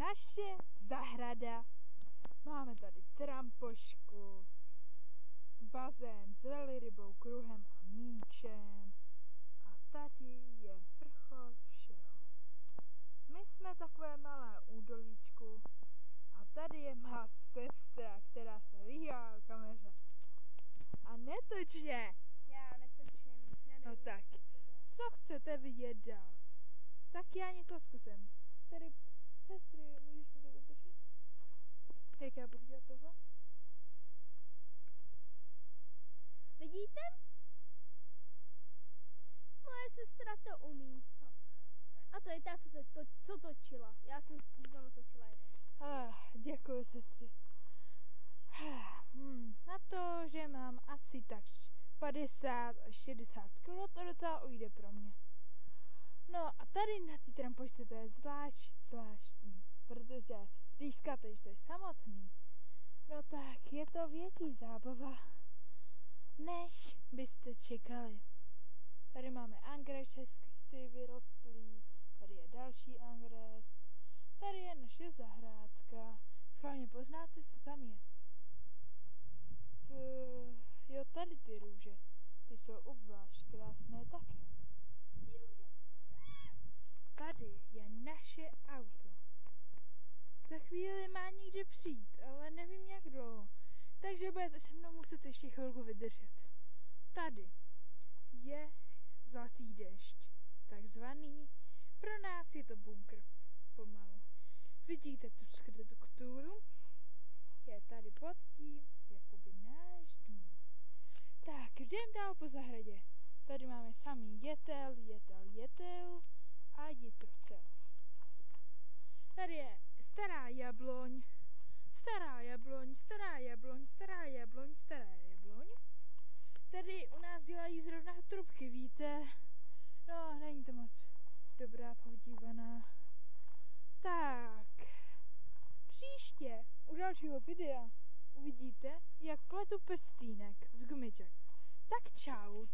naše zahrada. Máme tady trampošku, bazén s velrybou, kruhem a míčem. A tady je vrchol všeho. My jsme takové malé údolíčku a tady je má sestra, která se vyhýbá kameře. A netočně. Já netočím. No tak, co chcete vidět dál? Tak já něco zkusím. Tady, sestry, můžeš mi to udržet? Jak já budu dělat tohle? Vidíte? Moje sestra to umí. A to je ta, co točila. Já jsem jí to natočila jeden. Děkuji, sestři. Na to, že mám asi tak 50 až 60 kg, to docela ujde pro mě. No a tady na té trampočce to je zvláštní, protože když jste samotný, no tak je to větší zábava, než byste čekali. Tady máme angresty vyrostlý, tady je další angrest, tady je naše zahrádka. Schválně poznáte, co tam je? Jo, tady ty růže, ty jsou obzvlášť krásné taky. Tady je naše auto. Za chvíli má někde přijít, ale nevím jak dlouho, takže budete se mnou muset ještě chvilku vydržet. Tady je zlatý déšť, takzvaný. Pro nás je to bunkr pomalu. Vidíte tu strukturu? Je tady pod tím, jakoby náš dům. Tak, jdem dál po zahradě. Tady máme samý jetel a jitrocel. Tady je stará jabloň. Tady u nás dělají zrovna trubky, víte? No, není to moc dobrá podívaná. Tak, příště u dalšího videa uvidíte, jak pletu pestýnek z gumiček. Tak čau.